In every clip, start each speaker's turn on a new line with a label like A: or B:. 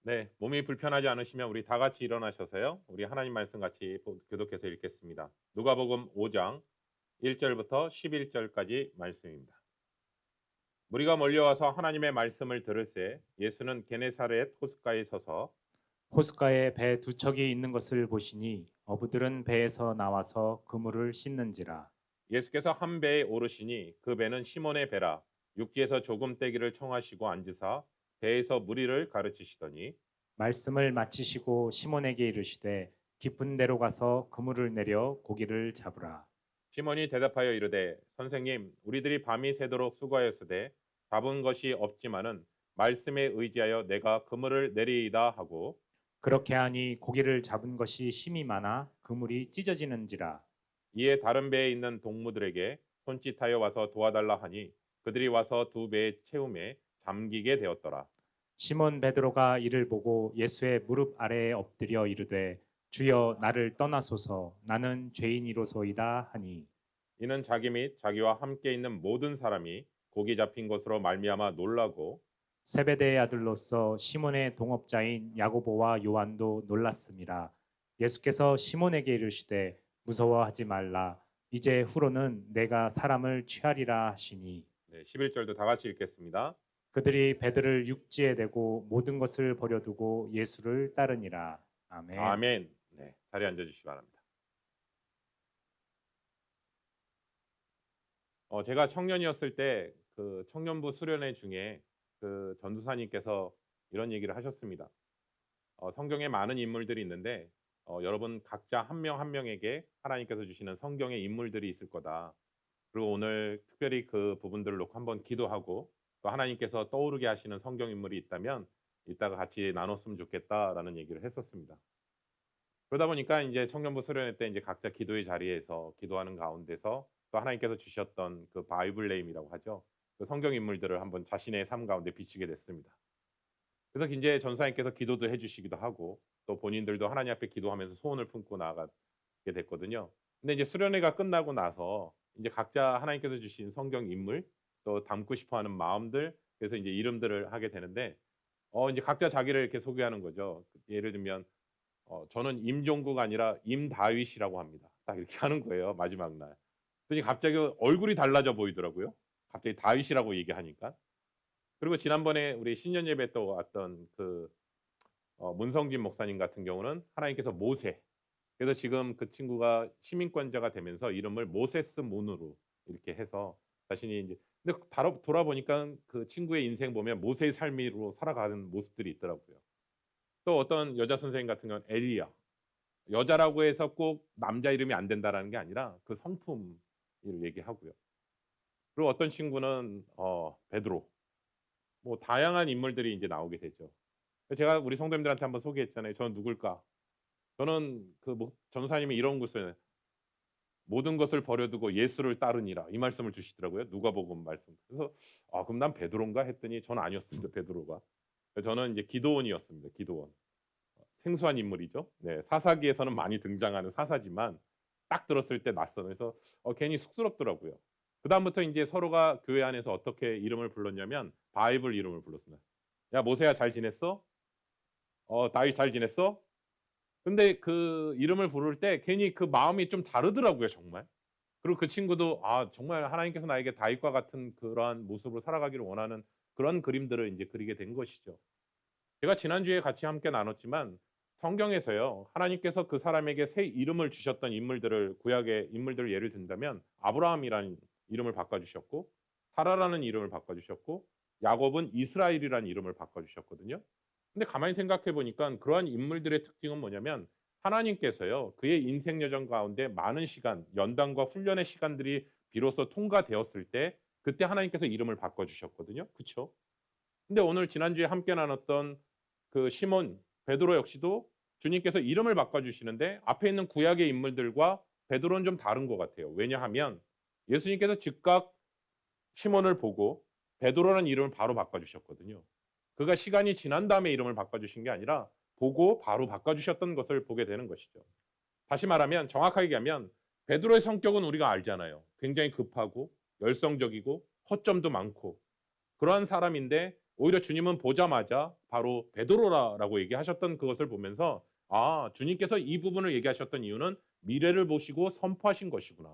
A: 네, 몸이 불편하지 않으시면 우리 다 같이 일어나셔서요. 우리 하나님 말씀 같이 교독해서 읽겠습니다. 누가복음 5장 1절부터 11절까지 말씀입니다. 무리가 몰려와서 하나님의 말씀을 들을새 예수는 게네사렛 호숫가에 서서
B: 호숫가에 배 두 척이 있는 것을 보시니 어부들은 배에서 나와서 그물을 씻는지라.
A: 예수께서 한 배에 오르시니 그 배는 시몬의 배라 육지에서 조금 떼기를 청하시고 앉으사 배에서 무리를 가르치시더니
B: 말씀을 마치시고 시몬에게 이르시되 깊은 데로 가서 그물을 내려 고기를 잡으라.
A: 시몬이 대답하여 이르되 선생님 우리들이 밤이 새도록 수고하였으되 잡은 것이 없지만은 말씀에 의지하여 내가 그물을 내리이다 하고
B: 그렇게 하니 고기를 잡은 것이 심이 많아 그물이 찢어지는지라.
A: 이에 다른 배에 있는 동무들에게 손짓하여 와서 도와달라 하니 그들이 와서 두 배의 채움에 잠기게 되었더라.
B: 시몬 베드로가 이를 보고 예수의 무릎 아래에 엎드려 이르되 주여 나를 떠나소서 나는 죄인이로소이다 하니
A: 이는 자기 및 자기와 함께 있는 모든 사람이 고기 잡힌 것으로 말미암아 놀라고
B: 세베대의 아들로서 시몬의 동업자인 야고보와 요한도 놀랐습니다. 예수께서 시몬에게 이르시되 무서워하지 말라. 이제 후로는 내가 사람을 취하리라 하시니
A: 11절도 다 같이 읽겠습니다.
B: 그들이 배들을 육지에 대고 모든 것을 버려두고 예수를 따르니라. 아멘.
A: 아멘. 네, 자리에 앉아 주시기 바랍니다. 제가 청년이었을 때 그 청년부 수련회 중에 그 전도사님께서 이런 얘기를 하셨습니다. 성경에 많은 인물들이 있는데 여러분 각자 한 명 한 명에게 하나님께서 주시는 성경의 인물들이 있을 거다. 그리고 오늘 특별히 그 부분들을 놓고 한번 기도하고 또 하나님께서 떠오르게 하시는 성경 인물이 있다면 이따가 같이 나눴으면 좋겠다라는 얘기를 했었습니다. 그러다 보니까 인제 청년부 수련회 때 인제 각자 기도의 자리에서 기도하는 가운데서 또 하나님께서 주셨던 그 바이블 네임이라고 하죠. 그 성경 인물들을 한번 자신의 삶 가운데 비추게 됐습니다. 그래서 인제 전사님께서 기도도 해 주시기도 하고 또 본인들도 하나님 앞에 기도하면서 소원을 품고 나아가게 됐거든요. 근데 이제 수련회가 끝나고 나서 인제 각자 하나님께서 주신 성경 인물 또 닮고 싶어 하는 마음들 그래서 인제 이름들을 하게 되는데 인제 각자 자기를 이렇게 소개하는 거죠. 예를 들면 저는 임종구가 아니라 임다윗이라고 합니다. 딱 이렇게 하는 거예요, 마지막 날. 그랬더니 갑자기 얼굴이 달라져 보이더라고요. 갑자기 다윗이라고 얘기하니까. 그리고 지난번에 우리 신년 예배 때 왔던 그 문성진 목사님 같은 경우는 하나님께서 모세. 그래서 지금 그 친구가 시민권자가 되면서 이름을 모세스 문으로 이렇게 해서 자신이 인제 근데 돌아보니까 그 친구의 인생 보면 모세의 삶으로 살아가는 모습들이 있더라고요. 또 어떤 여자 선생님 같은 경우는 엘리야. 여자라고 해서 꼭 남자 이름이 안 된다라는 게 아니라 그 성품을 얘기하고요. 그리고 어떤 친구는 베드로. 뭐 다양한 인물들이 인제 나오게 되죠. 제가 우리 성도님들한테 한번 소개했잖아요. "저는 누굴까?" 저는 그 전도사님이 이런 것을 "모든 것을 버려두고 예수를 따르니라." 이 말씀을 주시더라고요. 누가복음 말씀. 그래서 '아 그럼 난 베드로인가?' 했더니 저는 아니었습니다, 베드로가. 저는 인제 기도원이었습니다, 기도원. 생소한 인물이죠. 네. 사사기에서는 많이 등장하는 사사지만 딱 들었을 때 낯선 그래서 괜히 쑥스럽더라고요. 그다음부터 인제 서로가 교회 안에서 어떻게 이름을 불렀냐면 바이블 이름을 불렀습니다. "야 모세야 잘 지냈어? 다윗 잘 지냈어?" 근데 그 이름을 부를 때 괜히 그 마음이 좀 다르더라고요 정말. 그리고 그 친구도 정말 하나님께서 나에게 다윗과 같은 그러한 모습으로 살아가기를 원하는 그런 그림들을 인제 그리게 된 것이죠. 제가 지난주에 같이 함께 나눴지만 성경에서요. 하나님께서 그 사람에게 새 이름을 주셨던 인물들을 구약의 인물들을 예를 든다면 아브라함이라는 이름을 바꿔 주셨고 사라라는 이름을 바꿔 주셨고 야곱은 이스라엘이라는 이름을 바꿔 주셨거든요. 근데 가만히 생각해 보니까 그러한 인물들의 특징은 뭐냐면 하나님께서요. 그의 인생 여정 가운데 많은 시간, 연단과 훈련의 시간들이 비로소 통과되었을 때 그때 하나님께서 이름을 바꿔 주셨거든요. 그쵸? 근데 오늘 지난주에 함께 나눴던 그 시몬 베드로 역시도 주님께서 이름을 바꿔 주시는데 앞에 있는 구약의 인물들과 베드로는 좀 다른 것 같아요. 왜냐하면 예수님께서 즉각 시몬을 보고 베드로라는 이름을 바로 바꿔 주셨거든요. 그가 시간이 지난 다음에 이름을 바꿔 주신 게 아니라 보고 바로 바꿔 주셨던 것을 보게 되는 것이죠. 다시 말하면 정확하게 얘기하면 베드로의 성격은 우리가 알잖아요. 굉장히 급하고 열성적이고 허점도 많고 그러한 사람인데 오히려 주님은 보자마자 바로 베드로라라고 얘기하셨던 그것을 보면서 아, 주님께서 이 부분을 얘기하셨던 이유는 미래를 보시고 선포하신 것이구나.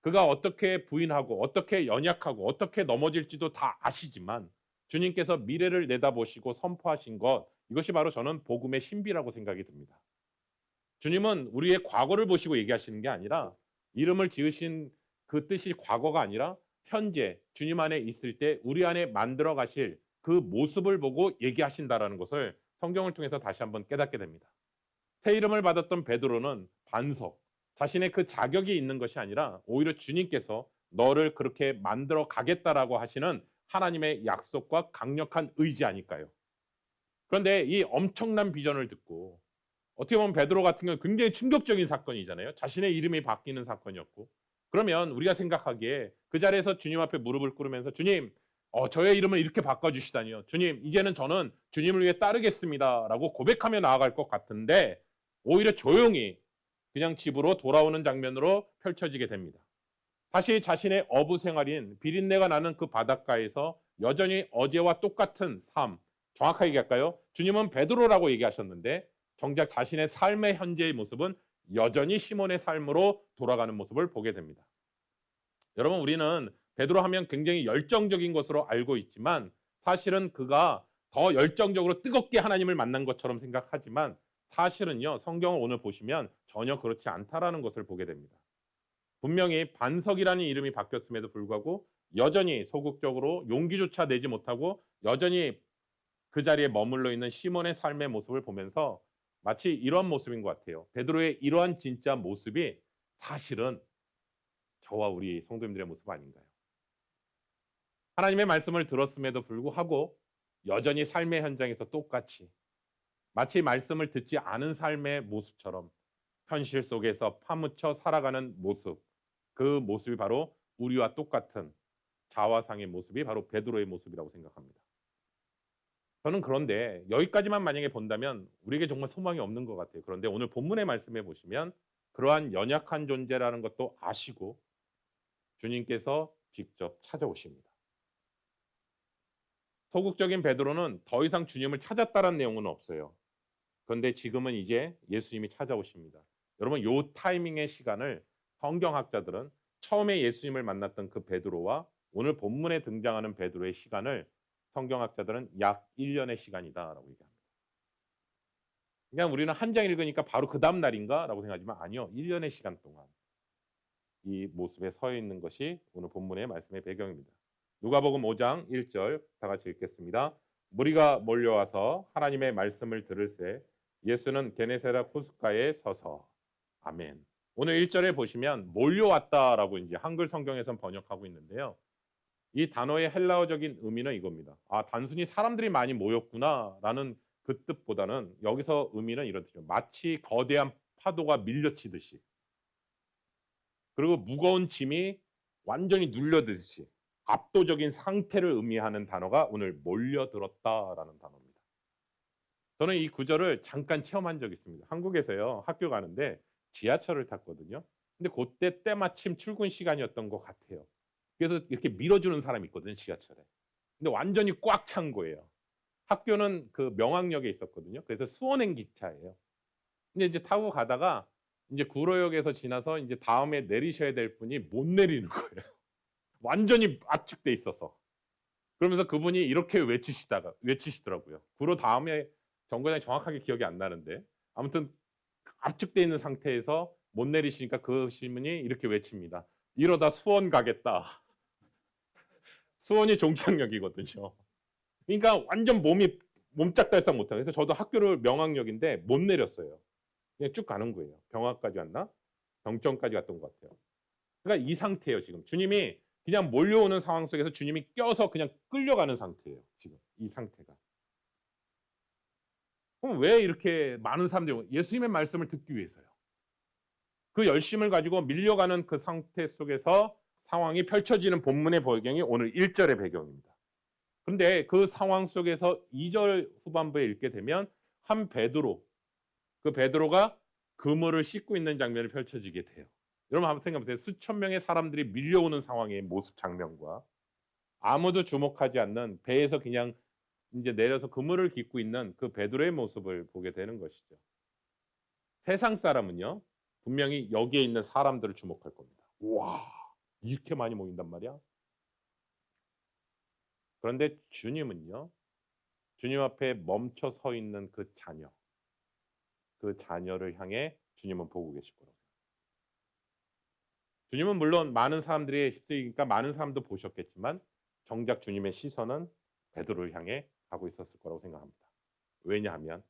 A: 그가 어떻게 부인하고 어떻게 연약하고 어떻게 넘어질지도 다 아시지만 주님께서 미래를 내다보시고 선포하신 것, 이것이 바로 저는 복음의 신비라고 생각이 듭니다. 주님은 우리의 과거를 보시고 얘기하시는 게 아니라 이름을 지으신 그 뜻이 과거가 아니라 현재 주님 안에 있을 때 우리 안에 만들어 가실 그 모습을 보고 얘기하신다라는 것을 성경을 통해서 다시 한번 깨닫게 됩니다. 새 이름을 받았던 베드로는 반석, 자신의 그 자격이 있는 것이 아니라 오히려 주님께서 너를 그렇게 만들어 가겠다라고 하시는 하나님의 약속과 강력한 의지 아닐까요? 그런데 이 엄청난 비전을 듣고 어떻게 보면 베드로 같은 경우는 굉장히 충격적인 사건이잖아요. 자신의 이름이 바뀌는 사건이었고. 그러면 우리가 생각하기에 그 자리에서 주님 앞에 무릎을 꿇으면서 주님, 저의 이름을 이렇게 바꿔주시다니요. 주님, 이제는 저는 주님을 위해 따르겠습니다라고 고백하며 나아갈 것 같은데 오히려 조용히 그냥 집으로 돌아오는 장면으로 펼쳐지게 됩니다. 다시 자신의 어부 생활인 비린내가 나는 그 바닷가에서 여전히 어제와 똑같은 삶, 정확하게 얘기할까요? 주님은 베드로라고 얘기하셨는데 정작 자신의 삶의 현재의 모습은 여전히 시몬의 삶으로 돌아가는 모습을 보게 됩니다. 여러분, 우리는 베드로 하면 굉장히 열정적인 것으로 알고 있지만 사실은 그가 더 열정적으로 뜨겁게 하나님을 만난 것처럼 생각하지만 사실은요, 성경을 오늘 보시면 전혀 그렇지 않다라는 것을 보게 됩니다. 분명히 반석이라는 이름이 바뀌었음에도 불구하고 여전히 소극적으로 용기조차 내지 못하고 여전히 그 자리에 머물러 있는 시몬의 삶의 모습을 보면서 마치 이런 모습인 것 같아요. 베드로의 이러한 진짜 모습이 사실은 저와 우리 성도님들의 모습 아닌가요? 하나님의 말씀을 들었음에도 불구하고 여전히 삶의 현장에서 똑같이 마치 말씀을 듣지 않은 삶의 모습처럼 현실 속에서 파묻혀 살아가는 모습, 그 모습이 바로 우리와 똑같은 자화상의 모습이 바로 베드로의 모습이라고 생각합니다. 저는 그런데 여기까지만 만약에 본다면 우리에게 정말 소망이 없는 것 같아요. 그런데 오늘 본문의 말씀에 보시면 그러한 연약한 존재라는 것도 아시고 주님께서 직접 찾아오십니다. 소극적인 베드로는 더 이상 주님을 찾았다는 내용은 없어요. 그런데 지금은 이제 예수님이 찾아오십니다. 여러분, 요 타이밍의 시간을 성경학자들은 처음에 예수님을 만났던 그 베드로와 오늘 본문에 등장하는 베드로의 시간을 성경학자들은 약 1년의 시간이다라고 얘기합니다. 그냥 우리는 한 장 읽으니까 바로 그 다음 날인가라고 생각하지만 아니요. 1년의 시간 동안 이 모습에 서 있는 것이 오늘 본문의 말씀의 배경입니다. 누가복음 5장 1절 다 같이 읽겠습니다. 무리가 몰려와서 하나님의 말씀을 들을새 예수는 게네사렛 호숫가에 서서 아멘. 오늘 1절에 보시면 몰려왔다라고 이제 한글 성경에선 번역하고 있는데요. 이 단어의 헬라어적인 의미는 이겁니다. 아, 단순히 사람들이 많이 모였구나라는 그 뜻보다는 여기서 의미는 이런 뜻이죠. 마치 거대한 파도가 밀려치듯이 그리고 무거운 짐이 완전히 눌려듯이 압도적인 상태를 의미하는 단어가 오늘 몰려들었다라는 단어입니다. 저는 이 구절을 잠깐 체험한 적이 있습니다. 한국에서요, 학교 가는데 지하철을 탔거든요. 근데 그때 때마침 출근 시간이었던 것 같아요. 그래서 이렇게 밀어주는 사람이 있거든요, 지하철에. 근데 완전히 꽉 찬 거예요. 학교는 그 명학역에 있었거든요. 그래서 수원행 기차예요. 근데 이제 타고 가다가 이제 구로역에서 지나서 이제 다음에 내리셔야 될 분이 못 내리는 거예요. 완전히 압축돼 있어서. 그러면서 그분이 이렇게 외치시더라고요. 구로 다음에 정거장이 정확하게 기억이 안 나는데 아무튼 압축돼 있는 상태에서 못 내리시니까 그 시민이 이렇게 외칩니다. 이러다 수원 가겠다. 수원이 종착역이거든요. 그러니까 완전 몸짝달싹 못하고 그래서 저도 학교를 명학역인데 못 내렸어요. 그냥 쭉 가는 거예요. 병학까지 갔나? 병점까지 갔던 것 같아요. 그러니까 이 상태예요, 지금. 주님이 그냥 몰려오는 상황 속에서 주님이 껴서 그냥 끌려가는 상태예요, 지금. 이 상태가. 그럼 왜 이렇게 많은 사람들이 예수님의 말씀을 듣기 위해서요. 그 열심을 가지고 밀려가는 그 상태 속에서 상황이 펼쳐지는 본문의 배경이 오늘 1절의 배경입니다. 그런데 그 상황 속에서 2절 후반부에 읽게 되면 한 베드로, 그 베드로가 그물을 씻고 있는 장면이 펼쳐지게 돼요. 여러분 한번 생각해 보세요. 수천 명의 사람들이 밀려오는 상황의 모습 장면과 아무도 주목하지 않는 배에서 그냥 이제 내려서 그물을 깃고 있는 그 베드로의 모습을 보게 되는 것이죠. 세상 사람은요. 분명히 여기에 있는 사람들을 주목할 겁니다. 와, 이렇게 많이 모인단 말이야? 그런데 주님은요. 주님 앞에 멈춰 서 있는 그 자녀, 그 자녀를 향해 주님은 보고 계실 거라고. 주님은 물론 많은 사람들이 휩쓸리니까 많은 사람도 보셨겠지만 정작 주님의 시선은 베드로를 향해 가고 있었을 거라고 생각합니다. 왜냐하면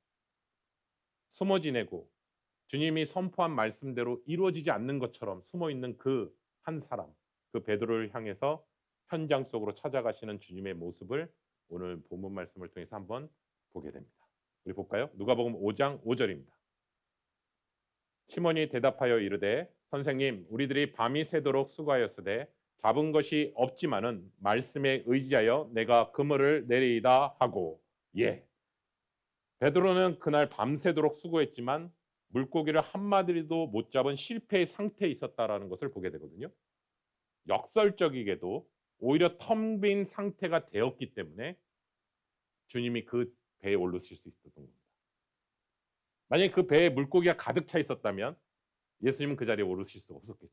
A: 숨어 지내고 주님이 선포한 말씀대로 이루어지지 않는 것처럼 숨어 있는 그 한 사람, 그 베드로를 향해서 현장 속으로 찾아가시는 주님의 모습을 오늘 본문 말씀을 통해서 한번 보게 됩니다. 우리 볼까요? 누가복음 5장 5절입니다. 시몬이 대답하여 이르되 선생님 우리들이 밤이 새도록 수고하였으되 잡은 것이 없지만은 말씀에 의지하여 내가 그물을 내리이다 하고. 예, 베드로는 그날 밤새도록 수고했지만 물고기를 한 마리도 못 잡은 실패의 상태에 있었다라는 것을 보게 되거든요. 역설적이게도 오히려 텅 빈 상태가 되었기 때문에 주님이 그 배에 올르실 수 있었던 겁니다. 만약에 그 배에 물고기가 가득 차 있었다면 예수님은 그 자리에 오르실 수 없었겠죠.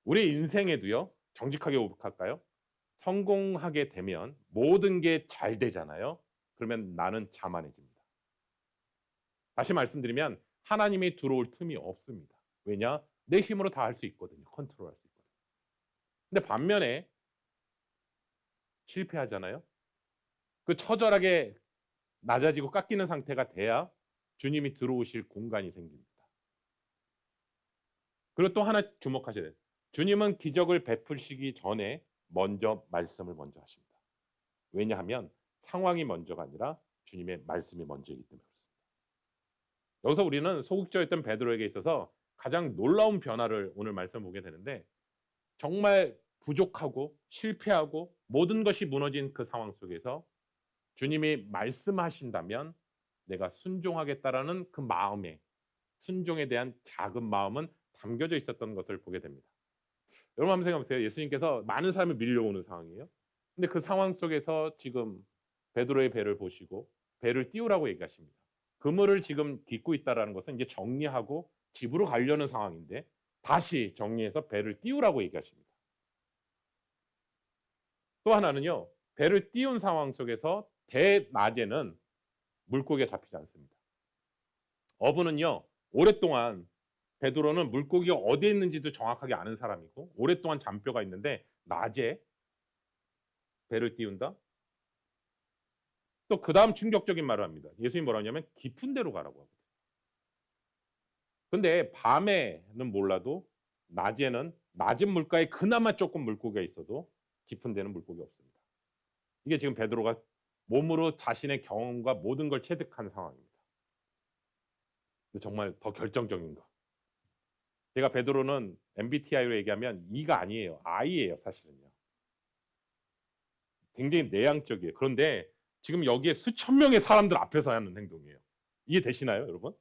A: 우리 인생에도요. 정직하게 고백할까요? 성공하게 되면 모든 게 잘 되잖아요. 그러면 나는 자만해집니다. 다시 말씀드리면 하나님이 들어올 틈이 없습니다. 왜냐? 내 힘으로 다 할 수 있거든요. 컨트롤할 수 있거든요. 근데 반면에 실패하잖아요. 그 처절하게 낮아지고 깎이는 상태가 돼야 주님이 들어오실 공간이 생깁니다. 그리고 또 하나 주목하셔야 돼요. 주님은 기적을 베푸시기 전에 먼저 말씀을 먼저 하십니다. 왜냐하면 상황이 먼저가 아니라 주님의 말씀이 먼저이기 때문에 그렇습니다. 여기서 우리는 소극적이었던 베드로에게 있어서 가장 놀라운 변화를 오늘 말씀 보게 되는데 정말 부족하고 실패하고 모든 것이 무너진 그 상황 속에서 주님이 말씀하신다면 내가 순종하겠다라는 그 마음에 순종에 대한 작은 마음은 담겨져 있었던 것을 보게 됩니다. 여러분 한번 생각해 보세요. 예수님께서 많은 사람이 밀려오는 상황이에요. 근데 그 상황 속에서 지금 베드로의 배를 보시고 배를 띄우라고 얘기하십니다. 그물을 지금 깃고 있다라는 것은 이제 정리하고 집으로 가려는 상황인데 다시 정리해서 배를 띄우라고 얘기하십니다. 또 하나는요. 배를 띄운 상황 속에서 대낮에는 물고기가 잡히지 않습니다. 어부는요. 오랫동안 베드로는 물고기가 어디에 있는지도 정확하게 아는 사람이고 오랫동안 잔뼈가 있는데 낮에 배를 띄운다? 또 그다음 충격적인 말을 합니다. 예수님이 뭐라 하냐면 깊은 데로 가라고 하거든요. 근데 밤에는 몰라도 낮에는 낮은 물가에 그나마 조금 물고기가 있어도 깊은 데는 물고기 없습니다. 이게 지금 베드로가 몸으로 자신의 경험과 모든 걸 체득한 상황입니다. 근데 정말 더 결정적인 거. 제가 베드로는 MBTI로 얘기하면 E가 아니에요. I예요, 사실은요. 굉장히 내향적이에요. 그런데 지금 여기에 수천 명의 사람들 앞에서 하는 행동이에요. 이해되시나요, 여러분?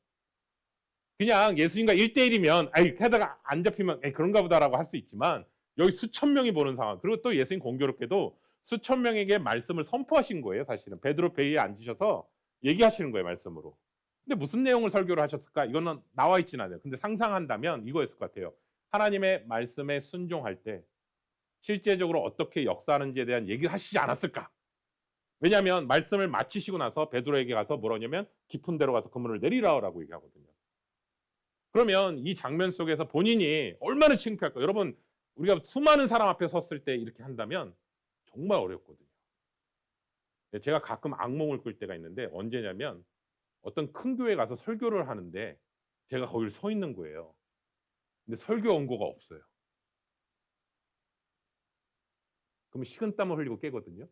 A: 그냥 예수님과 1대1이면 아이 게다가 안 잡히면 에이, 그런가 보다라고 할 수 있지만 여기 수천 명이 보는 상황. 그리고 또 예수님 공교롭게도 수천 명에게 말씀을 선포하신 거예요, 사실은. 베드로 배에 앉으셔서 얘기하시는 거예요, 말씀으로. 근데 무슨 내용을 설교를 하셨을까? 이거는 나와 있진 않아요. 근데 상상한다면 이거였을 것 같아요. 하나님의 말씀에 순종할 때 실제적으로 어떻게 역사하는지에 대한 얘기를 하시지 않았을까? 왜냐하면 말씀을 마치시고 나서 베드로에게 가서 뭐라냐면 깊은 데로 가서 그물을 내리라라고 얘기하거든요. 그러면 이 장면 속에서 본인이 얼마나 창피할까요? 여러분 우리가 수많은 사람 앞에 섰을 때 이렇게 한다면 정말 어렵거든요. 제가 가끔 악몽을 꿀 때가 있는데 언제냐면 어떤 큰 교회 가서 설교를 하는데 제가 거기를 서 있는 거예요. 근데 설교 원고가 없어요. 그러면 식은땀을 흘리고 깨거든요.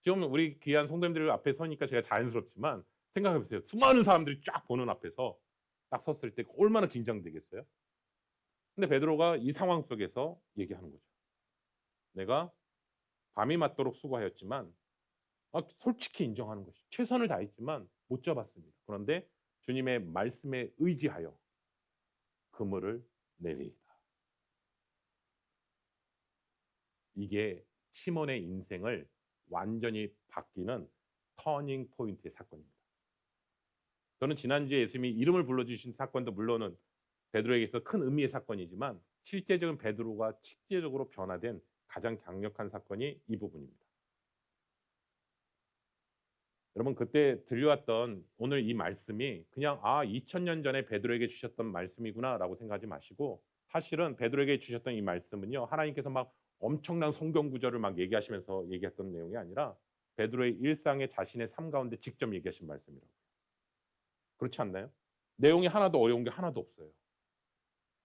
A: 지금 우리 귀한 성도님들 앞에 서니까 제가 자연스럽지만 생각해 보세요. 수많은 사람들이 쫙 보는 앞에서 딱 섰을 때 얼마나 긴장되겠어요? 근데 베드로가 이 상황 속에서 얘기하는 거죠. 내가 밤이 맞도록 수고하였지만 솔직히 인정하는 것이 최선을 다했지만 못 잡았습니다. 그런데 주님의 말씀에 의지하여 그물을 내리이다. 이게 시몬의 인생을 완전히 바뀌는 터닝 포인트의 사건입니다. 저는 지난주에 예수님이 이름을 불러주신 사건도 물론은 베드로에게 있어 큰 의미의 사건이지만 실제적인 베드로가 실제적으로 변화된 가장 강력한 사건이 이 부분입니다. 여러분 그때 들려왔던 오늘 이 말씀이 그냥 2000년 전에 베드로에게 주셨던 말씀이구나라고 생각하지 마시고 사실은 베드로에게 주셨던 이 말씀은요. 하나님께서 막 엄청난 성경 구절을 막 얘기하시면서 얘기했던 내용이 아니라 베드로의 일상의 자신의 삶 가운데 직접 얘기하신 말씀이라고요. 그렇지 않나요? 내용이 하나도 어려운 게 하나도 없어요.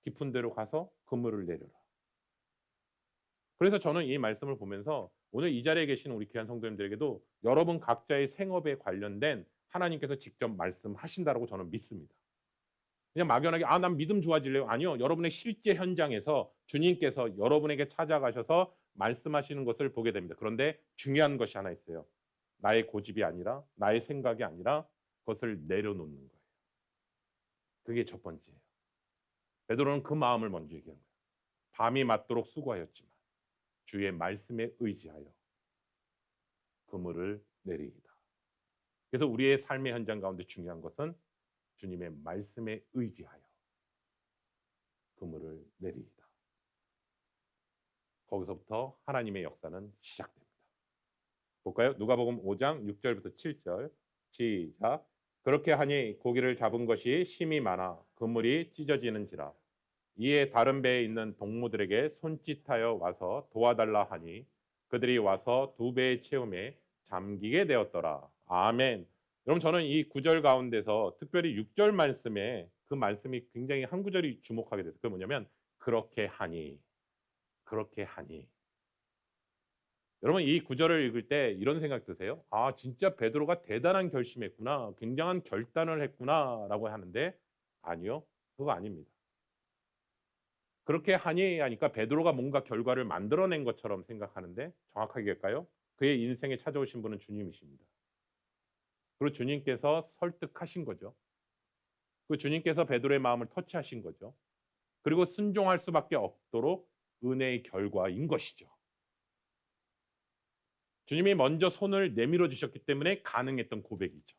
A: 깊은 데로 가서 그물을 내려라. 그래서 저는 이 말씀을 보면서 오늘 이 자리에 계신 우리 귀한 성도님들에게도 여러분 각자의 생업에 관련된 하나님께서 직접 말씀하신다라고 저는 믿습니다. 그냥 막연하게 난 믿음 좋아질래요. 아니요. 여러분의 실제 현장에서 주님께서 여러분에게 찾아가셔서 말씀하시는 것을 보게 됩니다. 그런데 중요한 것이 하나 있어요. 나의 고집이 아니라 나의 생각이 아니라 그것을 내려놓는 거예요. 그게 첫 번째예요. 베드로는 그 마음을 먼저 얘기한 거예요. 밤이 맞도록 수고하였지만 주의 말씀에 의지하여 그물을 내리이다. 그래서 우리의 삶의 현장 가운데 중요한 것은 주님의 말씀에 의지하여 그물을 내리이다. 거기서부터 하나님의 역사는 시작됩니다. 볼까요? 누가복음 5장 6절부터 7절 시작. 그렇게 하니 고기를 잡은 것이 심이 많아 그물이 찢어지는지라. 이에 다른 배에 있는 동무들에게 손짓하여 와서 도와달라 하니 그들이 와서 두 배의 채움에 잠기게 되었더라. 아멘. 여러분 저는 이 구절 가운데서 특별히 6절 말씀에 그 말씀이 굉장히 한 구절이 주목하게 됐어요. 그게 뭐냐면 그렇게 하니. 여러분 이 구절을 읽을 때 이런 생각 드세요? 진짜 베드로가 대단한 결심했구나. 굉장한 결단을 했구나라고 하는데 아니요. 그거 아닙니다. 그렇게 하니 하니까 베드로가 뭔가 결과를 만들어낸 것처럼 생각하는데 정확하게일까요? 그의 인생에 찾아오신 분은 주님이십니다. 그리고 주님께서 설득하신 거죠. 그 주님께서 베드로의 마음을 터치하신 거죠. 그리고 순종할 수밖에 없도록 은혜의 결과인 것이죠. 주님이 먼저 손을 내밀어 주셨기 때문에 가능했던 고백이죠.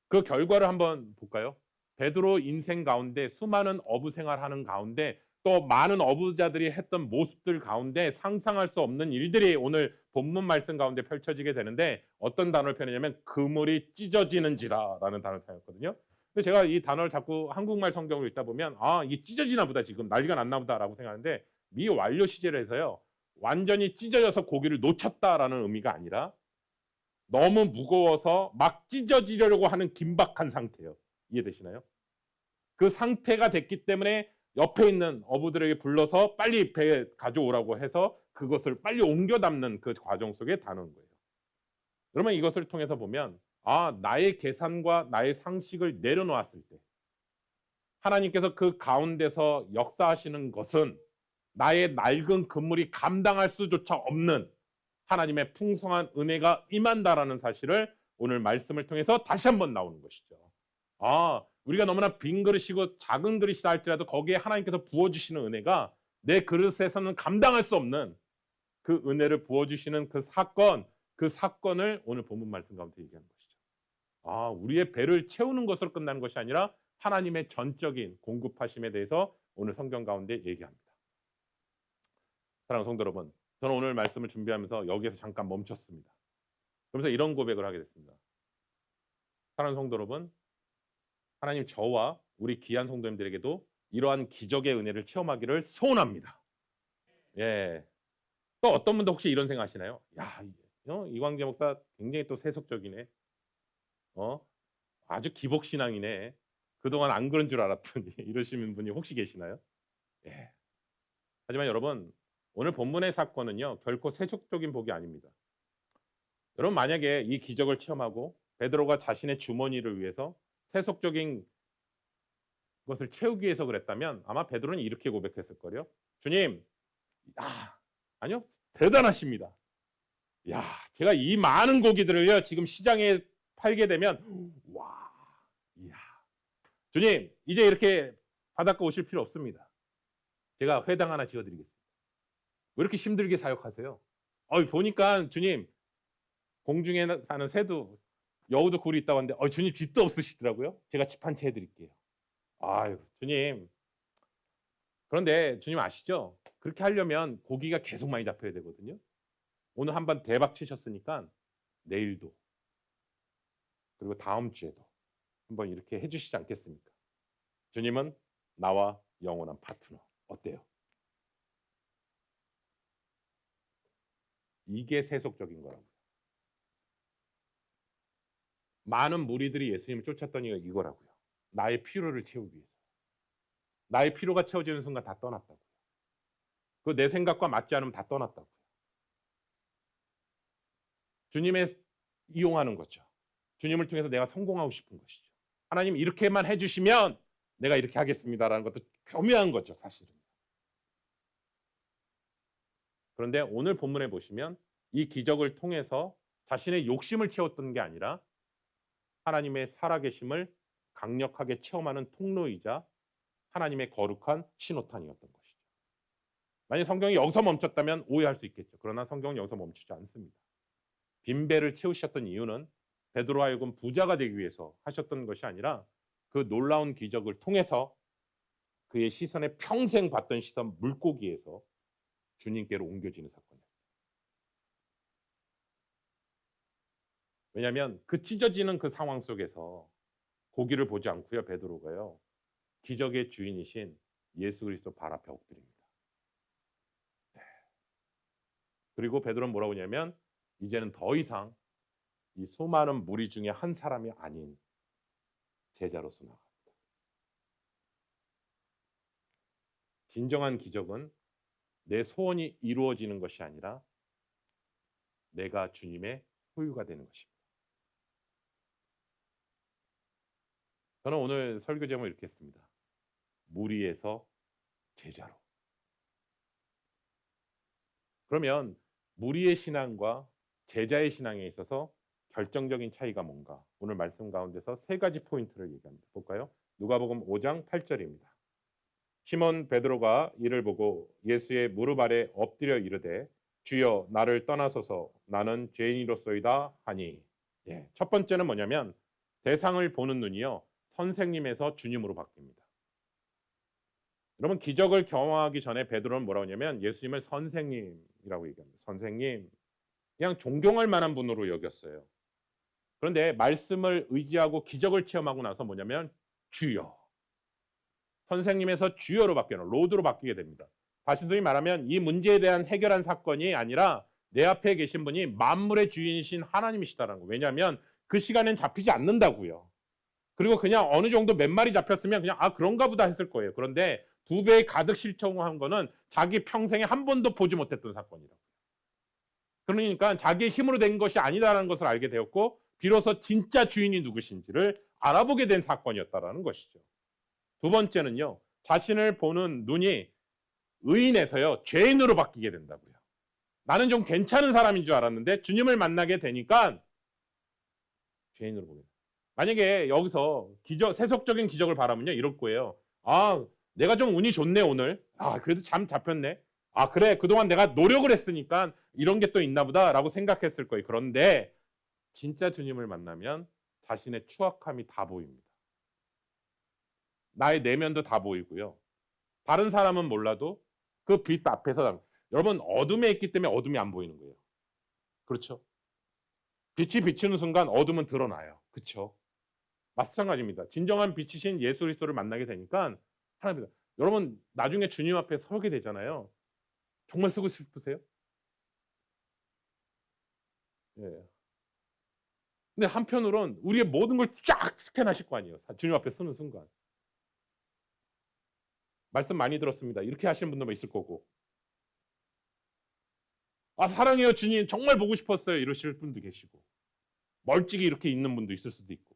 A: 그 결과를 한번 볼까요? 베드로 인생 가운데 수많은 어부 생활하는 가운데 또 많은 어부자들이 했던 모습들 가운데 상상할 수 없는 일들이 오늘 본문 말씀 가운데 펼쳐지게 되는데 어떤 단어를 표현하냐면 그물이 찢어지는지라라는 단어를 사용했거든요. 근데 제가 이 단어를 자꾸 한국말 성경을 읽다 보면 이게 찢어지나 보다 지금 난리가 났나 보다라고 생각하는데 미완료 시제에서요. 완전히 찢어져서 고기를 놓쳤다라는 의미가 아니라 너무 무거워서 막 찢어지려고 하는 긴박한 상태예요. 이해되시나요? 그 상태가 됐기 때문에 옆에 있는 어부들에게 불러서 빨리 배에 가져오라고 해서 그것을 빨리 옮겨 담는 그 과정 속에 다는 거예요. 그러면 이것을 통해서 보면 나의 계산과 나의 상식을 내려놓았을 때 하나님께서 그 가운데서 역사하시는 것은 나의 낡은 그물이 감당할 수조차 없는 하나님의 풍성한 은혜가 임한다라는 사실을 오늘 말씀을 통해서 다시 한번 나오는 것이죠. 우리가 너무나 빈 그릇이고 작은 그릇이다 할지라도 거기에 하나님께서 부어주시는 은혜가 내 그릇에서는 감당할 수 없는 그 은혜를 부어주시는 그 사건을 오늘 본문 말씀 가운데 얘기하는 것이죠. 우리의 배를 채우는 것으로 끝나는 것이 아니라 하나님의 전적인 공급하심에 대해서 오늘 성경 가운데 얘기합니다. 사랑하는 성도 여러분, 저는 오늘 말씀을 준비하면서 여기에서 잠깐 멈췄습니다. 그러면서 이런 고백을 하게 됐습니다. 사랑하는 성도 여러분, 하나님 저와 우리 귀한 성도님들에게도 이러한 기적의 은혜를 체험하기를 소원합니다. 예. 또 어떤 분도 혹시 이런 생각 하시나요? 이광재 목사 굉장히 또 세속적이네. 아주 기복신앙이네. 그동안 안 그런 줄 알았더니 이러시는 분이 혹시 계시나요? 예. 하지만 여러분 오늘 본문의 사건은요 결코 세속적인 복이 아닙니다. 여러분 만약에 이 기적을 체험하고 베드로가 자신의 주머니를 위해서 세속적인 것을 채우기 위해서 그랬다면 아마 베드로는 이렇게 고백했을 거예요. 주님, 아니요 대단하십니다. 제가 이 많은 고기들을요 지금 시장에 팔게 되면 주님 이제 이렇게 바닷가 오실 필요 없습니다. 제가 회당 하나 지어드리겠습니다. 왜 이렇게 힘들게 사역하세요? 보니까 주님 공중에 사는 새도 여우도 굴이 있다고 하는데 주님 집도 없으시더라고요. 제가 집 한 채 해 드릴게요. 아유 주님. 그런데 주님 아시죠? 그렇게 하려면 고기가 계속 많이 잡혀야 되거든요. 오늘 한번 대박 치셨으니까 내일도 그리고 다음 주에도 한번 이렇게 해 주시지 않겠습니까? 주님은 나와 영원한 파트너. 어때요? 이게 세속적인 거라고요. 많은 무리들이 예수님을 쫓았던 이유가 이거라고요. 나의 필요를 채우기 위해서. 나의 필요가 채워지는 순간 다 떠났다고요. 그 내 생각과 맞지 않으면 다 떠났다고요. 주님의 이용하는 거죠. 주님을 통해서 내가 성공하고 싶은 것이죠. 하나님 이렇게만 해 주시면 내가 이렇게 하겠습니다라는 것도 교묘한 거죠, 사실은. 그런데 오늘 본문에 보시면 이 기적을 통해서 자신의 욕심을 채웠던 게 아니라 하나님의 살아계심을 강력하게 체험하는 통로이자 하나님의 거룩한 신호탄이었던 것이죠. 만약 성경이 여기서 멈췄다면 오해할 수 있겠죠. 그러나 성경은 여기서 멈추지 않습니다. 빈배를 채우셨던 이유는 베드로 하여금 부자가 되기 위해서 하셨던 것이 아니라 그 놀라운 기적을 통해서 그의 시선에 평생 봤던 시선 물고기에서 주님께로 옮겨지는 사건이에요. 왜냐하면 그 찢어지는 그 상황 속에서 고기를 보지 않고요. 베드로가요. 기적의 주인이신 예수 그리스도 발 앞에 엎드립니다. 그리고 베드로는 뭐라고 하냐면 이제는 더 이상 이 수많은 무리 중에 한 사람이 아닌 제자로서 나갑니다. 진정한 기적은 내 소원이 이루어지는 것이 아니라 내가 주님의 소유가 되는 것입니다. 저는 오늘 설교 제목을 이렇게 했습니다. 무리에서 제자로. 그러면 무리의 신앙과 제자의 신앙에 있어서 결정적인 차이가 뭔가? 오늘 말씀 가운데서 세 가지 포인트를 얘기합니다. 볼까요? 누가복음 5장 8절입니다. 시몬 베드로가 이를 보고 예수의 무릎 아래 엎드려 이르되 주여 나를 떠나소서 나는 죄인이로소이다 하니. 첫 번째는 뭐냐면 대상을 보는 눈이요. 선생님에서 주님으로 바뀝니다. 여러분 기적을 경험하기 전에 베드로는 뭐라고 하냐면 예수님을 선생님이라고 얘기합니다. 선생님. 그냥 존경할 만한 분으로 여겼어요. 그런데 말씀을 의지하고 기적을 체험하고 나서 뭐냐면 주여. 선생님에서 주여로 바뀌는 로드로 바뀌게 됩니다. 다시 소위 말하면 이 문제에 대한 해결한 사건이 아니라 내 앞에 계신 분이 만물의 주인이신 하나님이시다라는 거예요. 왜냐하면 그 시간엔 잡히지 않는다고요. 그리고 그냥 어느 정도 몇 마리 잡혔으면 그냥 그런가 보다 했을 거예요. 그런데 두 배에 가득 실청한 거는 자기 평생에 한 번도 보지 못했던 사건이라고. 그러니까 자기의 힘으로 된 것이 아니다라는 것을 알게 되었고 비로소 진짜 주인이 누구신지를 알아보게 된 사건이었다라는 것이죠. 두 번째는요. 자신을 보는 눈이 의인에서요. 죄인으로 바뀌게 된다고요. 나는 좀 괜찮은 사람인 줄 알았는데 주님을 만나게 되니까 죄인으로 보게 돼요. 만약에 여기서 세속적인 기적을 바라면요. 이럴 거예요. 내가 좀 운이 좋네 오늘. 그래도 잠 잡혔네. 그래 그동안 내가 노력을 했으니까 이런 게 또 있나 보다라고 생각했을 거예요. 그런데 진짜 주님을 만나면 자신의 추악함이 다 보입니다. 나의 내면도 다 보이고요. 다른 사람은 몰라도 그 빛 앞에서 여러분 어둠에 있기 때문에 어둠이 안 보이는 거예요. 그렇죠? 빛이 비치는 순간 어둠은 드러나요. 그렇죠? 마찬가지입니다. 진정한 빛이신 예수 그리스도를 만나게 되니까 하나님 여러분 나중에 주님 앞에 서게 되잖아요. 정말 쓰고 싶으세요? 예. 근데 한편으론 우리의 모든 걸 쫙 스캔하실 거 아니에요. 주님 앞에 서는 순간. 말씀 많이 들었습니다. 이렇게 하시는 분도 있을 거고. 사랑해요 주님 정말 보고 싶었어요 이러실 분도 계시고 멀찍이 이렇게 있는 분도 있을 수도 있고.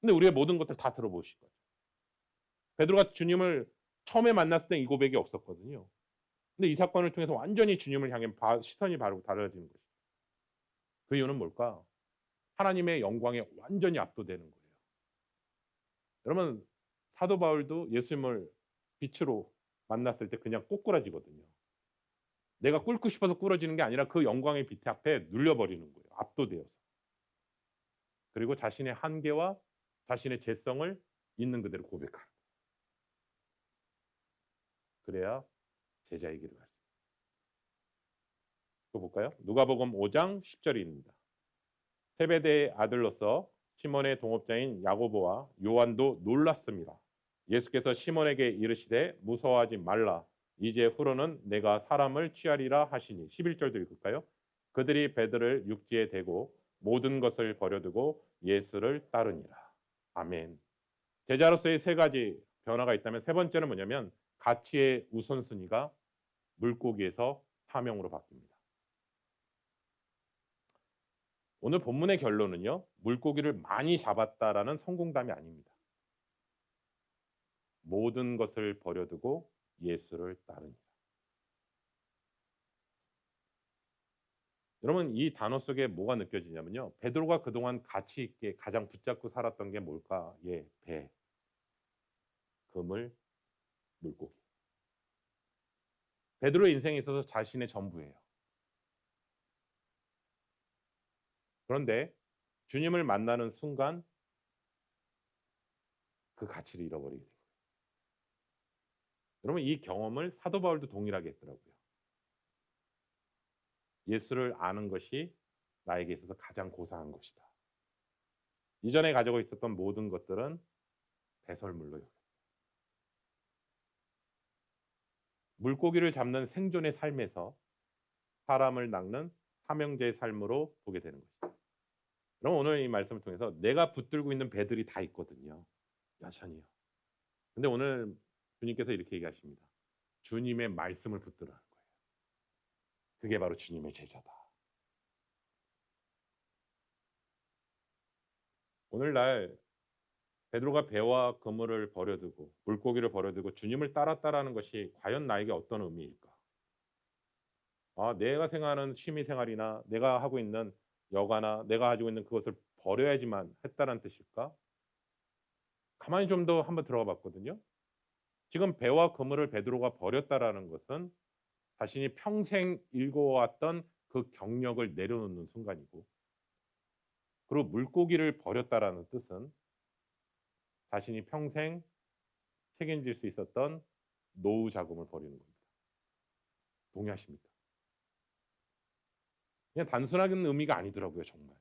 A: 근데 우리의 모든 것들 다 들어보실 거죠. 베드로가 주님을 처음에 만났을 때 이 고백이 없었거든요. 근데 이 사건을 통해서 완전히 주님을 향해 시선이 바로 달라지는 것이죠. 그 이유는 뭘까? 하나님의 영광에 완전히 압도되는 거예요. 여러분 사도 바울도 예수님을 빛으로 만났을 때 그냥 꼬꾸라지거든요. 내가 꿇고 싶어서 꿇어지는 게 아니라 그 영광의 빛 앞에 눌려버리는 거예요. 압도되어서. 그리고 자신의 한계와 자신의 죄성을 있는 그대로 고백하는 거예요. 그래야 제자의 길을 갈 수 있어요. 또 볼까요? 누가복음 5장 10절입니다. 세베대의 아들로서 시몬의 동업자인 야고보와 요한도 놀랐습니다. 예수께서 시몬에게 이르시되 무서워하지 말라. 이제 후로는 내가 사람을 취하리라 하시니. 11절도 읽을까요? 그들이 베드를 육지에 대고 모든 것을 버려두고 예수를 따르니라. 아멘. 제자로서의 세 가지 변화가 있다면 세 번째는 뭐냐면 가치의 우선순위가 물고기에서 사명으로 바뀝니다. 오늘 본문의 결론은요. 물고기를 많이 잡았다라는 성공담이 아닙니다. 모든 것을 버려두고 예수를 따르니라. 여러분 이 단어 속에 뭐가 느껴지냐면요. 베드로가 그동안 가치 있게 가장 붙잡고 살았던 게 뭘까? 예, 배, 그물, 물고기. 베드로의 인생에 있어서 자신의 전부예요. 그런데 주님을 만나는 순간 그 가치를 잃어버리게 돼요. 여러분 이 경험을 사도 바울도 동일하게 했더라고요. 예수를 아는 것이 나에게 있어서 가장 고상한 것이다. 이전에 가지고 있었던 모든 것들은 배설물로 여겼어요. 물고기를 잡는 생존의 삶에서 사람을 낚는 사명제의 삶으로 보게 되는 것이죠. 그럼 오늘 이 말씀을 통해서 내가 붙들고 있는 배들이 다 있거든요. 여전히요. 근데 오늘 주님께서 이렇게 얘기하십니다. 주님의 말씀을 붙들라는 거예요. 그게 바로 주님의 제자다. 오늘날 베드로가 배와 그물을 버려두고 물고기를 버려두고 주님을 따랐다라는 것이 과연 나에게 어떤 의미일까? 내가 생각하는 취미 생활이나 내가 하고 있는 여가나 내가 가지고 있는 그것을 버려야지만 했다는 뜻일까? 가만히 좀 더 한번 들어가 봤거든요. 지금 배와 그물을 베드로가 버렸다라는 것은 자신이 평생 일궈왔던 그 경력을 내려놓는 순간이고, 그리고 물고기를 버렸다라는 뜻은 자신이 평생 책임질 수 있었던 노후 자금을 버리는 겁니다. 동의하십니까? 그냥 단순한 의미가 아니더라고요, 정말.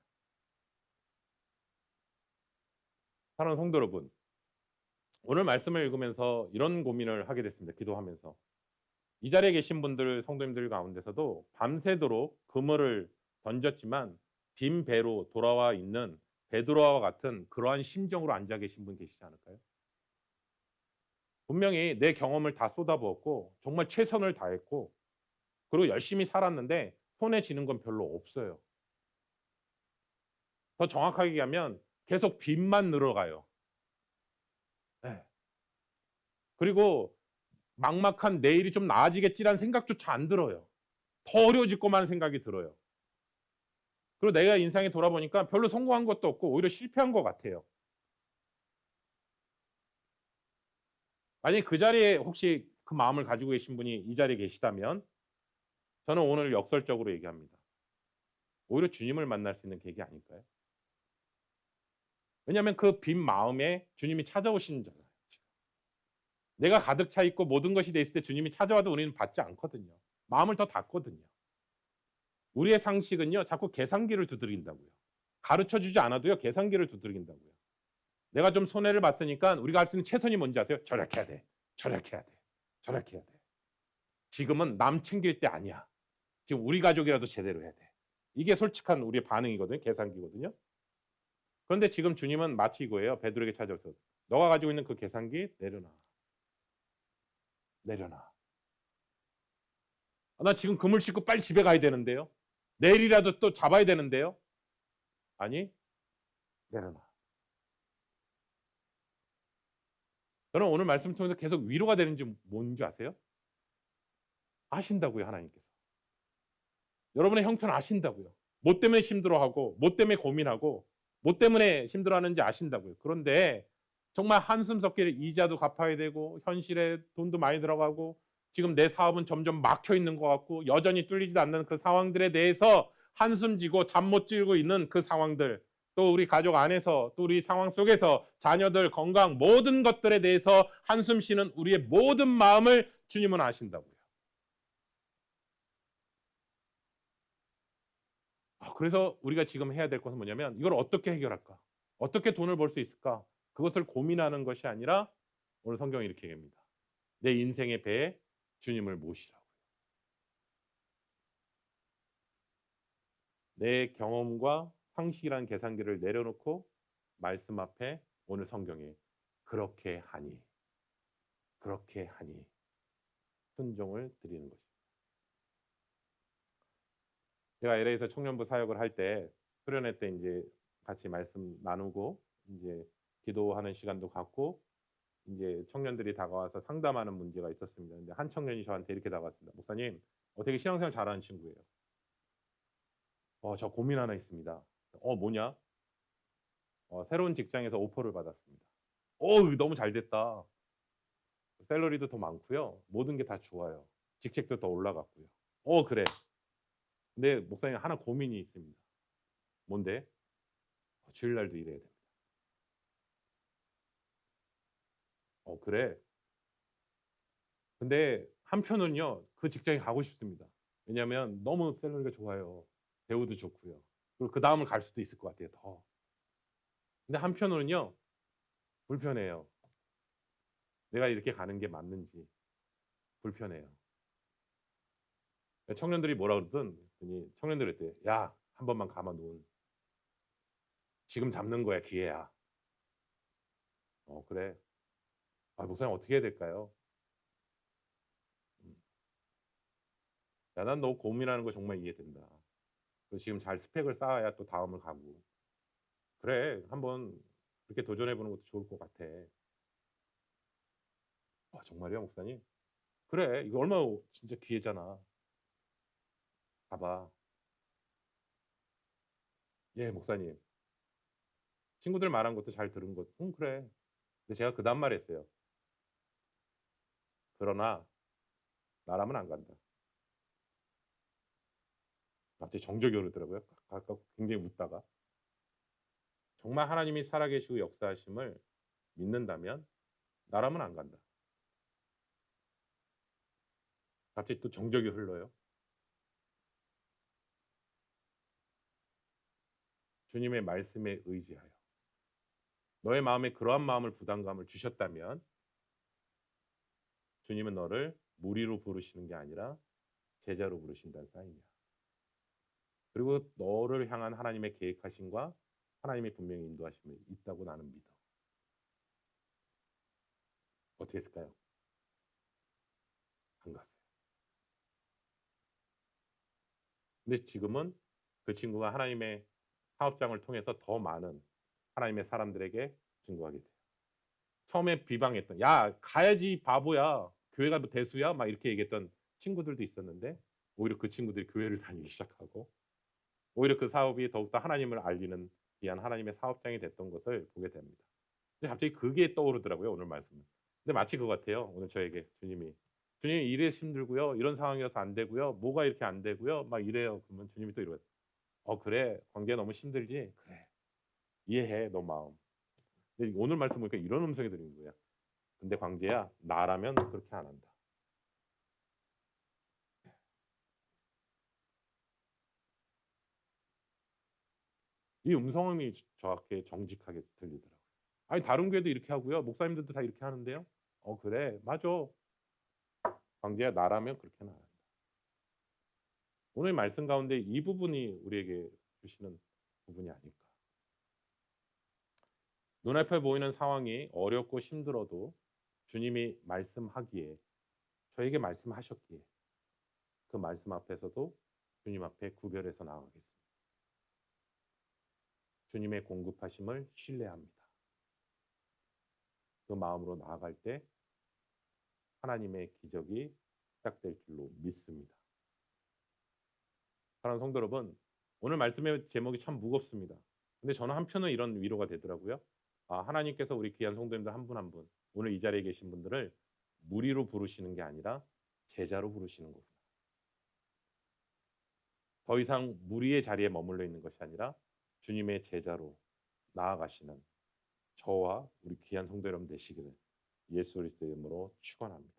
A: 사랑하는 성도 여러분, 오늘 말씀을 읽으면서 이런 고민을 하게 됐습니다. 기도하면서. 이 자리에 계신 분들, 성도님들 가운데서도 밤새도록 그물을 던졌지만 빈 배로 돌아와 있는 베드로와 같은 그러한 심정으로 앉아 계신 분 계시지 않을까요? 분명히 내 경험을 다 쏟아부었고 정말 최선을 다했고 그리고 열심히 살았는데 손에 쥐는 건 별로 없어요. 더 정확하게 얘기하면 계속 빚만 늘어가요. 네. 그리고 막막한 내일이 좀 나아지겠지라는 생각조차 안 들어요. 더 어려워질 것만 생각이 들어요. 그리고 내가 인생에 돌아보니까 별로 성공한 것도 없고 오히려 실패한 것 같아요. 만약에 그 자리에 혹시 그 마음을 가지고 계신 분이 이 자리에 계시다면 저는 오늘 역설적으로 얘기합니다. 오히려 주님을 만날 수 있는 계기 아닐까요? 왜냐하면 그 빈 마음에 주님이 찾아오시잖아요. 내가 가득 차 있고 모든 것이 돼 있을 때 주님이 찾아와도 우리는 받지 않거든요. 마음을 더 닫거든요. 우리의 상식은요, 자꾸 계산기를 두드린다고요. 가르쳐 주지 않아도요, 계산기를 두드린다고요. 내가 좀 손해를 봤으니까 우리가 할 수 있는 최선이 뭔지 아세요? 절약해야 돼. 절약해야 돼. 절약해야 돼. 지금은 남 챙길 때 아니야. 지금 우리 가족이라도 제대로 해야 돼. 이게 솔직한 우리의 반응이거든요. 계산기거든요. 그런데 지금 주님은 마치 이거예요. 베드로에게 찾아와서 너가 가지고 있는 그 계산기 내려놔. 내려놔. 나 지금 그물 싣고 빨리 집에 가야 되는데요. 내일이라도 또 잡아야 되는데요. 아니, 내려놔. 저는 오늘 말씀 통해서 계속 위로가 되는지 뭔지 아세요? 아신다고요, 하나님께서. 여러분의 형편 아신다고요. 뭐 때문에 힘들어하고 뭐 때문에 고민하고 뭐 때문에 힘들어하는지 아신다고요. 그런데 정말 한숨 섞일 이자도 갚아야 되고 현실에 돈도 많이 들어가고 지금 내 사업은 점점 막혀 있는 것 같고 여전히 뚫리지도 않는 그 상황들에 대해서 한숨 지고 잠 못 들고 있는 그 상황들, 또 우리 가족 안에서, 또 우리 상황 속에서 자녀들 건강 모든 것들에 대해서 한숨 쉬는 우리의 모든 마음을 주님은 아신다고요. 그래서 우리가 지금 해야 될 것은 뭐냐면 이걸 어떻게 해결할까? 어떻게 돈을 벌 수 있을까? 그것을 고민하는 것이 아니라 오늘 성경이 이렇게 얘기합니다. 내 인생의 배에 주님을 모시라고. 내 경험과 상식이라는 계산기를 내려놓고 말씀 앞에 오늘 성경에 그렇게 하니, 그렇게 하니 순종을 드리는 것입니다. 제가 LA에서 청년부 사역을 할 때 수련회 때 이제 같이 말씀 나누고 이제 기도하는 시간도 갖고 이제 청년들이 다가와서 상담하는 문제가 있었습니다. 근데 한 청년이 저한테 이렇게 다가왔습니다. 목사님, 되게 신앙생활 잘하는 친구예요. 저 고민 하나 있습니다. 뭐냐? 새로운 직장에서 오퍼를 받았습니다. 너무 잘 됐다. 샐러리도 더 많고요. 모든 게 다 좋아요. 직책도 더 올라갔고요. 그래. 근데 목사님 하나 고민이 있습니다. 뭔데? 주일날도 일해야 됩니다. 그래. 근데 한편은요, 그 직장에 가고 싶습니다. 왜냐하면 너무 샐러리가 좋아요. 대우도 좋고요. 그리고 그 다음을 갈 수도 있을 것 같아요. 더. 근데 한편으로는요, 불편해요. 내가 이렇게 가는 게 맞는지 불편해요. 청년들이 뭐라 그러든 청년들이 그랬대요. 야, 한 번만 가만 놓은. 지금 잡는 거야, 기회야. 그래. 목사님 어떻게 해야 될까요? 야, 난 너 고민하는 거 정말 이해된다. 그리고 지금 잘 스펙을 쌓아야 또 다음을 가고. 그래, 한번 그렇게 도전해보는 것도 좋을 것 같아. 정말요, 목사님? 그래, 이거 얼마나 진짜 기회잖아. 가봐. 예, 목사님. 친구들 말한 것도 잘 들은 것. 그래. 근데 제가 그 다음 말 했어요. 그러나 나라면 안 간다. 갑자기 정적이 오르더라고요. 아까 굉장히 웃다가. 정말 하나님이 살아계시고 역사하심을 믿는다면 나라면 안 간다. 갑자기 또 정적이 흘러요. 주님의 말씀에 의지하여. 너의 마음에 그러한 마음을 부담감을 주셨다면 주님은 너를 무리로 부르시는 게 아니라 제자로 부르신다는 사인이야. 그리고 너를 향한 하나님의 계획하심과 하나님의 분명히 인도하심이 있다고 나는 믿어. 어떻게 했을까요? 안 갔어요. 근데 지금은 그 친구가 하나님의 사업장을 통해서 더 많은 하나님의 사람들에게 증거하게 돼요. 처음에 비방했던 야 가야지 바보야 교회가 뭐 대수야 막 이렇게 얘기했던 친구들도 있었는데 오히려 그 친구들이 교회를 다니기 시작하고 오히려 그 사업이 더욱더 하나님을 알리는 귀한 하나님의 사업장이 됐던 것을 보게 됩니다. 근데 갑자기 그게 떠오르더라고요, 오늘 말씀은. 근데 마치 그거 같아요. 오늘 저에게 주님이 일이 힘들고요. 이런 상황이어서 안 되고요. 뭐가 이렇게 안 되고요. 막 이래요. 그러면 주님이 또 이러거든요. 그래. 광재야 너무 힘들지? 그래. 이해해. 너 마음. 근데 오늘 말씀 보니까 이런 음성이 들리는 거야. 근데 광재야, 나라면 그렇게 안 한다. 이 음성이 저한테 정직하게 들리더라고요. 아니 다른 교회도 이렇게 하고요. 목사님들도 다 이렇게 하는데요. 그래. 맞아. 광재야, 나라면 그렇게는 안 한다. 오늘 말씀 가운데 이 부분이 우리에게 주시는 부분이 아닐까. 눈앞에 보이는 상황이 어렵고 힘들어도 주님이 말씀하기에 저에게 말씀하셨기에 그 말씀 앞에서도 주님 앞에 구별해서 나아가겠습니다. 주님의 공급하심을 신뢰합니다. 그 마음으로 나아갈 때 하나님의 기적이 시작될 줄로 믿습니다. 사랑하는 성도 여러분, 오늘 말씀의 제목이 참 무겁습니다. 근데 저는 한편은 이런 위로가 되더라고요. 하나님께서 우리 귀한 성도님들 한 분 한 분, 오늘 이 자리에 계신 분들을 무리로 부르시는 게 아니라 제자로 부르시는 거구나. 더 이상 무리의 자리에 머물러 있는 것이 아니라 주님의 제자로 나아가시는 저와 우리 귀한 성도 여러분 되시기를 예수 그리스도의 이름으로 축원합니다.